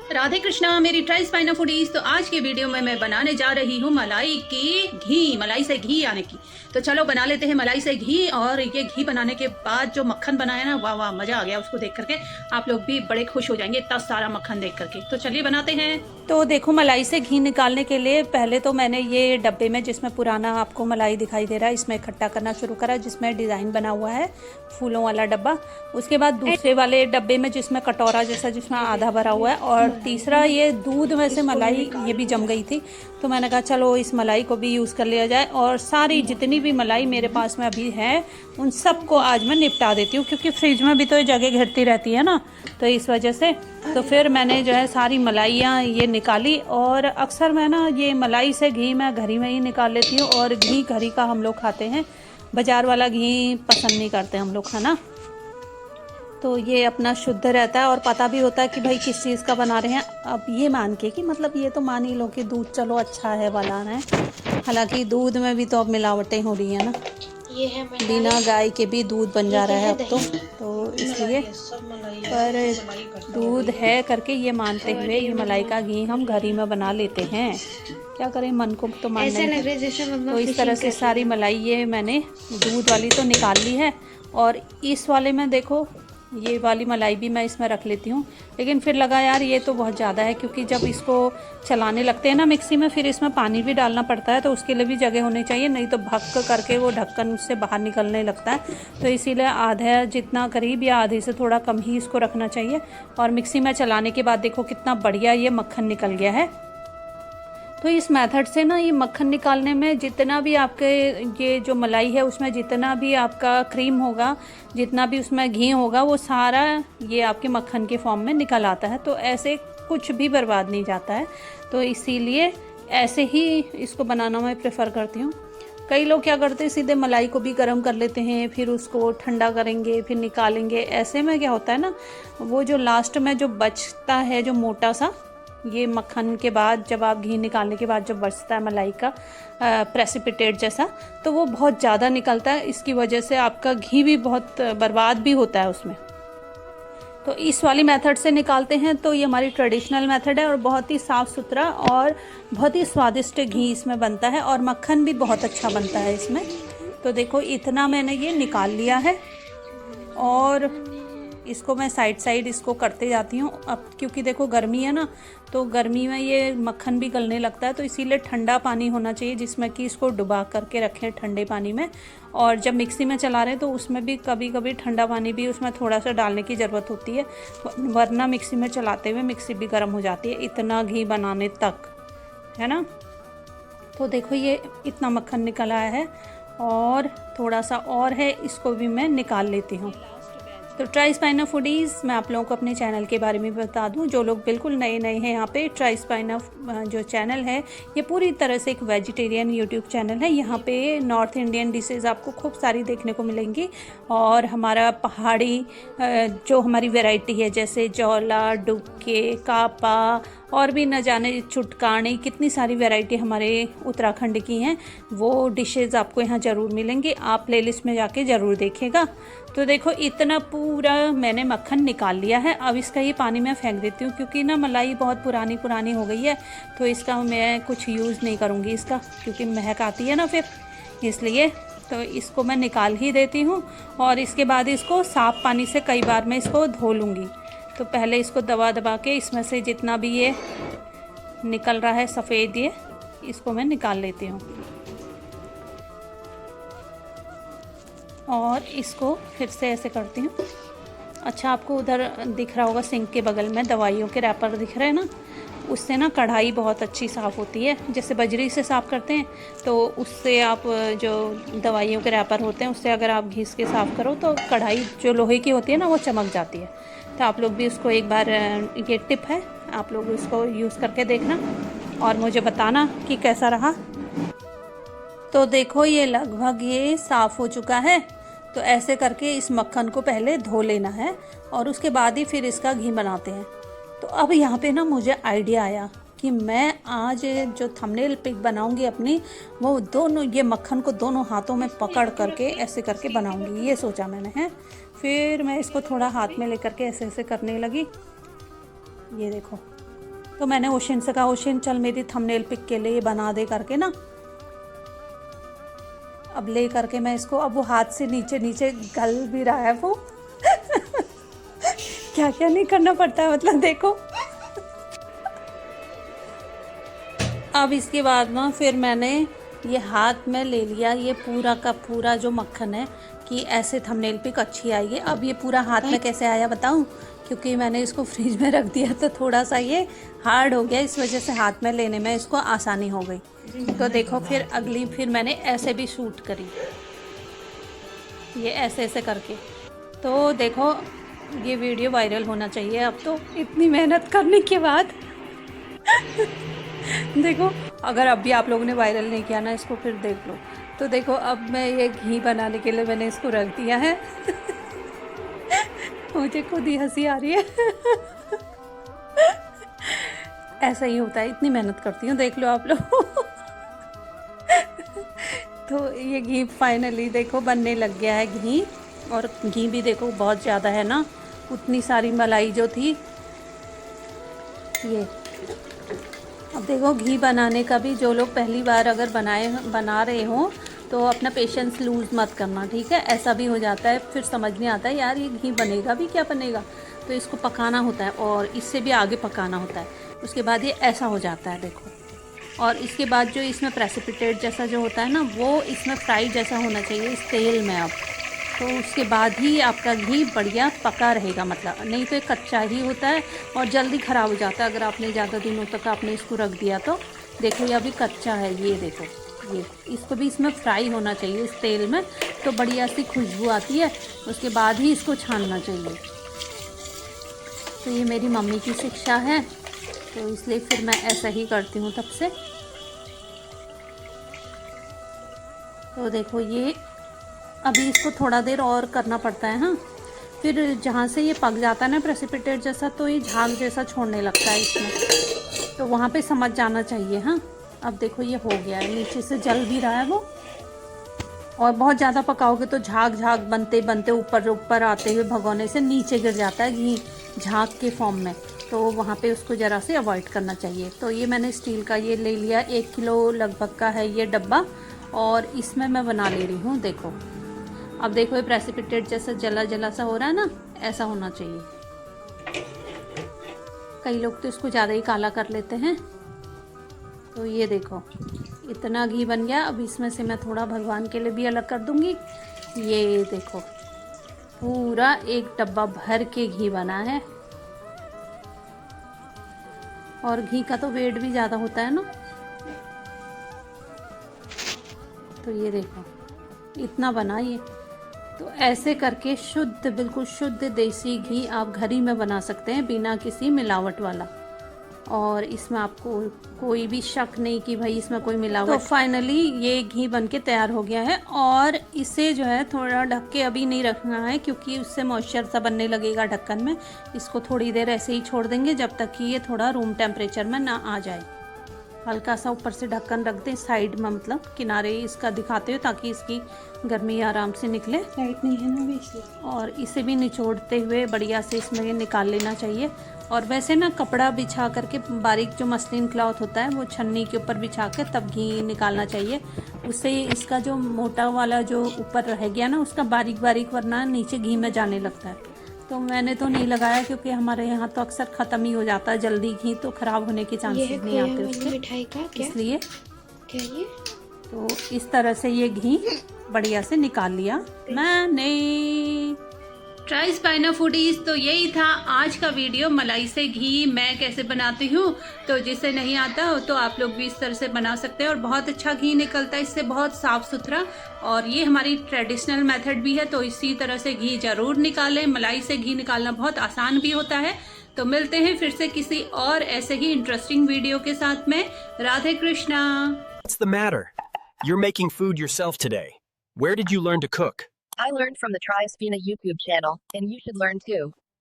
राधे कृष्णा मेरी try spina foodies. तो आज के वीडियो में मैं बनाने जा रही हूँ मलाई की घी, मलाई से घी आने की। तो चलो बना लेते हैं मलाई से घी। और ये घी बनाने के बाद जो मक्खन बनाया ना, वाह वाह मजा आ गया उसको देख करके। आप लोग भी बड़े खुश हो जाएंगे इतना सारा मक्खन देख करके। तो चलिए बनाते हैं। तो देखो मलाई से घी निकालने के लिए पहले तो मैंने ये डब्बे में, जिसमें पुराना आपको मलाई दिखाई दे रहा है, इसमें इकट्ठा करना शुरू करा, जिसमें डिजाइन बना हुआ है फूलों वाला डब्बा। उसके बाद दूसरे वाले डब्बे में, जिसमें कटोरा जैसा, जिसमें आधा भरा हुआ है। और तीसरा ये दूध में से मलाई ये भी जम गई थी, तो मैंने कहा चलो इस मलाई को भी यूज़ कर लिया जाए। और सारी जितनी भी मलाई मेरे पास में अभी है उन सबको आज मैं निपटा देती हूँ, क्योंकि फ्रिज में भी तो ये जगह घिरती रहती है ना, तो इस वजह से। तो फिर मैंने जो है सारी मलाइयाँ ये निकाली। और अक्सर मैं ना ये मलाई से घी मैं घर ही में ही निकाल लेती हूँ। और घी घर ही का हम लोग खाते हैं, बाज़ार वाला घी पसंद नहीं करते हम लोग खाना। तो ये अपना शुद्ध रहता है और पता भी होता है कि भाई किस चीज़ का बना रहे हैं। अब ये मान के कि मतलब ये तो मान ही लो कि दूध चलो अच्छा है वाला है, हालांकि दूध में भी तो अब मिलावटें हो रही है ना, ये है बिना गाय के भी दूध बन जा रहा है अब तो इसलिए। पर दूध है करके ये मानते हुए ये मलाई का घी हम घर ही में बना लेते हैं। क्या करें, मन को तो मानना है। तो इस तरह से सारी मलाई ये मैंने दूध वाली तो निकाल ली है। और इस वाले में देखो, ये वाली मलाई भी मैं इसमें रख लेती हूँ। लेकिन फिर लगा यार ये तो बहुत ज़्यादा है, क्योंकि जब इसको चलाने लगते हैं ना मिक्सी में, फिर इसमें पानी भी डालना पड़ता है, तो उसके लिए भी जगह होनी चाहिए, नहीं तो भक करके वो ढक्कन से बाहर निकलने लगता है। तो इसीलिए आधा जितना करीब या आधे से थोड़ा कम ही इसको रखना चाहिए। और मिक्सी में चलाने के बाद देखो कितना बढ़िया ये मक्खन निकल गया है। तो इस मेथड से ना ये मक्खन निकालने में जितना भी आपके ये जो मलाई है उसमें जितना भी आपका क्रीम होगा, जितना भी उसमें घी होगा, वो सारा ये आपके मक्खन के फॉर्म में निकल आता है। तो ऐसे कुछ भी बर्बाद नहीं जाता है। तो इसीलिए ऐसे ही इसको बनाना मैं प्रेफर करती हूँ। कई लोग क्या करते हैं, सीधे मलाई को भी गर्म कर लेते हैं, फिर उसको ठंडा करेंगे, फिर निकालेंगे। ऐसे में क्या होता है ना, वो जो लास्ट में जो बचता है, जो मोटा सा ये मक्खन के बाद, जब आप घी निकालने के बाद जब बचता है मलाई का प्रेसिपिटेट जैसा, तो वो बहुत ज़्यादा निकलता है। इसकी वजह से आपका घी भी बहुत बर्बाद भी होता है उसमें। तो इस वाली मेथड से निकालते हैं तो ये हमारी ट्रेडिशनल मेथड है, और बहुत ही साफ़ सुथरा और बहुत ही स्वादिष्ट घी इसमें बनता है, और मक्खन भी बहुत अच्छा बनता है इसमें। तो देखो इतना मैंने ये निकाल लिया है, और इसको मैं साइड इसको करते जाती हूँ। अब क्योंकि देखो गर्मी है ना, तो गर्मी में ये मक्खन भी गलने लगता है, तो इसीलिए ठंडा पानी होना चाहिए जिसमें कि इसको डुबा करके रखें ठंडे पानी में। और जब मिक्सी में चला रहे हैं तो उसमें भी कभी कभी ठंडा पानी भी उसमें थोड़ा सा डालने की ज़रूरत होती है, वरना मिक्सी में चलाते हुए मिक्सी भी गर्म हो जाती है, इतना घी बनाने तक, है ना। तो देखो ये इतना मक्खन निकल आया है, और थोड़ा सा और है, इसको भी मैं निकाल लेती हूँ। तो ट्राई स्पाइना फूडीज़, मैं आप लोगों को अपने चैनल के बारे में बता दूं। जो लोग बिल्कुल नए हैं यहाँ पे, ट्राई स्पाइना जो चैनल है ये पूरी तरह से एक वेजिटेरियन यूट्यूब चैनल है। यहाँ पे नॉर्थ इंडियन डिशेज़ आपको खूब सारी देखने को मिलेंगी, और हमारा पहाड़ी जो हमारी वैरायटी है, जैसे जौला, डुबके, कापा, और भी न जाने चुटकानी, कितनी सारी वैरायटी हमारे उत्तराखंड की हैं, वो डिशेज़ आपको यहाँ ज़रूर मिलेंगी। आप प्लेलिस्ट में जाके ज़रूर देखिएगा। तो देखो इतना पूरा मैंने मक्खन निकाल लिया है। अब इसका ये पानी मैं फेंक देती हूँ, क्योंकि ना मलाई बहुत पुरानी हो गई है, तो इसका मैं कुछ यूज़ नहीं करूँगी इसका, क्योंकि महक आती है ना फिर, इसलिए। तो इसको मैं निकाल ही देती हूँ, और इसके बाद इसको साफ़ पानी से कई बार मैं इसको धो लूँगी। तो पहले इसको दबा के इसमें से जितना भी ये निकल रहा है सफ़ेद, ये इसको मैं निकाल लेती हूँ। और इसको फिर से ऐसे करती हूँ। अच्छा, आपको उधर दिख रहा होगा सिंक के बगल में दवाइयों के रैपर दिख रहे हैं ना, उससे ना कढ़ाई बहुत अच्छी साफ़ होती है। जैसे बजरी से साफ़ करते हैं, तो उससे आप जो दवाइयों के रैपर होते हैं उससे अगर आप घिस के साफ़ करो तो कढ़ाई जो लोहे की होती है ना, वो चमक जाती है। तो आप लोग भी उसको एक बार, ये टिप है, आप लोग उसको यूज़ करके देखना और मुझे बताना कि कैसा रहा। तो देखो ये लगभग ये साफ़ हो चुका है। तो ऐसे करके इस मक्खन को पहले धो लेना है, और उसके बाद ही फिर इसका घी बनाते हैं। तो अब यहाँ पे ना मुझे आइडिया आया कि मैं आज जो थंबनेल पिक बनाऊंगी अपनी, वो दोनों ये मक्खन को दोनों हाथों में पकड़ करके ऐसे करके बनाऊंगी, ये सोचा मैंने है। फिर मैं इसको थोड़ा हाथ में लेकर के ऐसे ऐसे करने लगी। ये देखो तो मैंने ओशन से कहा, ओशन चल मेरी थंबनेल पिक के लिए बना दे करके ना। अब ले करके मैं इसको, अब वो हाथ से नीचे नीचे गल भी रहा है वो। क्या क्या नहीं करना पड़ता है, मतलब देखो। अब इसके बाद ना फिर मैंने ये हाथ में ले लिया ये पूरा का पूरा जो मक्खन है, कि ऐसे थंबनेल पिक अच्छी आएगी। अब ये पूरा हाथ में कैसे आया बताऊं, क्योंकि मैंने इसको फ्रिज में रख दिया तो थोड़ा सा ये हार्ड हो गया, इस वजह से हाथ में लेने में इसको आसानी हो गई। तो देखो फिर अगली फिर मैंने ऐसे भी शूट करी, ये ऐसे ऐसे करके। तो देखो ये वीडियो वायरल होना चाहिए अब तो, इतनी मेहनत करने के बाद। देखो अगर अब भी आप लोगों ने वायरल नहीं किया ना इसको, फिर देख लो। तो देखो अब मैं ये घी बनाने के लिए मैंने इसको रख दिया है। मुझे खुद ही हंसी आ रही है। ऐसा ही होता है, इतनी मेहनत करती हूँ, देख लो आप लोग। तो ये घी फाइनली देखो बनने लग गया है घी, और घी भी देखो बहुत ज़्यादा है ना, उतनी सारी मलाई जो थी ये। अब देखो घी बनाने का भी जो लोग पहली बार अगर बना रहे हो तो अपना पेशेंस लूज़ मत करना, ठीक है। ऐसा भी हो जाता है, फिर समझ नहीं आता है यार ये घी बनेगा भी क्या बनेगा, तो इसको पकाना होता है और इससे भी आगे पकाना होता है। उसके बाद ये ऐसा हो जाता है देखो, और इसके बाद जो इसमें प्रेसिपिटेट जैसा जो होता है ना, वो इसमें फ्राई जैसा होना चाहिए इस तेल में। अब तो उसके बाद ही आपका घी बढ़िया पका रहेगा, मतलब नहीं तो ये कच्चा ही होता है और जल्दी ख़राब हो जाता है अगर आपने ज़्यादा दिनों तक आपने इसको रख दिया तो। देखो ये अभी कच्चा है, ये देखो, ये इसको भी इसमें फ्राई होना चाहिए इस तेल में, तो बढ़िया सी खुशबू आती है। उसके बाद ही इसको छानना चाहिए। तो ये मेरी मम्मी की शिक्षा है, तो इसलिए फिर मैं ऐसा ही करती हूँ तब से। तो देखो ये अभी इसको थोड़ा देर और करना पड़ता है। हाँ, फिर जहाँ से ये पक जाता है ना प्रेसिपिटेट जैसा, तो ये झाग जैसा छोड़ने लगता है इसमें, तो वहाँ पे समझ जाना चाहिए। हाँ, अब देखो ये हो गया है, नीचे से जल भी रहा है वो। और बहुत ज़्यादा पकाओगे तो झाग झाग बनते बनते ऊपर ऊपर आते हुए भगोने से नीचे गिर जाता है घी झाग के फॉर्म में, तो वहाँ पे उसको ज़रा से अवॉइड करना चाहिए। तो ये मैंने स्टील का ये ले लिया, 1 किलो लगभग का है ये डब्बा, और इसमें मैं बना ले रही हूँ। देखो अब देखो ये प्रेसिपिटेट जैसा जला जला सा हो रहा है ना, ऐसा होना चाहिए। कई लोग तो इसको ज़्यादा ही काला कर लेते हैं। तो ये देखो इतना घी बन गया। अब इसमें से मैं थोड़ा भगवान के लिए भी अलग कर दूंगी। ये देखो पूरा 1 डब्बा भर के घी बना है, और घी का तो वेट भी ज़्यादा होता है ना। तो ये देखो इतना बना ये। तो ऐसे करके शुद्ध, बिल्कुल शुद्ध देसी घी आप घर ही में बना सकते हैं, बिना किसी मिलावट वाला। और इसमें आपको कोई भी शक नहीं कि भाई इसमें कोई मिलावट। तो फाइनली ये घी बनके तैयार हो गया है, और इसे जो है थोड़ा ढक के अभी नहीं रखना है, क्योंकि उससे मॉइस्चर सा बनने लगेगा ढक्कन में। इसको थोड़ी देर ऐसे ही छोड़ देंगे जब तक कि ये थोड़ा रूम टेम्परेचर में ना आ जाए। हल्का सा ऊपर से ढक्कन रख दें साइड में, मतलब किनारे इसका दिखाते हुए, ताकि इसकी गर्मी आराम से निकले। लाइट नहीं है ना इसलिए। और इसे भी निचोड़ते हुए बढ़िया से इसमें ये निकाल लेना चाहिए। और वैसे ना कपड़ा बिछा करके, बारीक जो मसलिन क्लॉथ होता है वो छन्नी के ऊपर बिछा के तब घी निकालना चाहिए। उससे इसका जो मोटा वाला जो ऊपर रह गया ना उसका बारीक बारीक, वरना नीचे घी में जाने लगता है। तो मैंने तो नहीं लगाया, क्योंकि हमारे यहाँ तो अक्सर ख़त्म ही हो जाता है जल्दी घी, तो ख़राब होने के चांसेस नहीं आते उसके, मिठाई का क्या? इसलिए। क्या ये? तो इस तरह से ये घी बढ़िया से निकाल लिया मैंने। ट्राई स्पाइना फूडीज, तो यही था आज का वीडियो। मलाई से घी मैं कैसे बनाती हूँ, तो जिसे नहीं आता हो तो आप लोग भी इस तरह से बना सकते हैं, और बहुत अच्छा घी निकलता है इससे, बहुत साफ़ सुथरा। और ये हमारी ट्रेडिशनल मेथड भी है, तो इसी तरह से घी ज़रूर निकालें। मलाई से घी निकालना बहुत आसान भी होता है। तो मिलते हैं फिर से किसी और ऐसे ही इंटरेस्टिंग वीडियो के साथ में। Radhe Krishna. What's the matter? You're making food yourself today. Where did you learn to cook? I learned from the Try Spina YouTube channel, and you should learn too.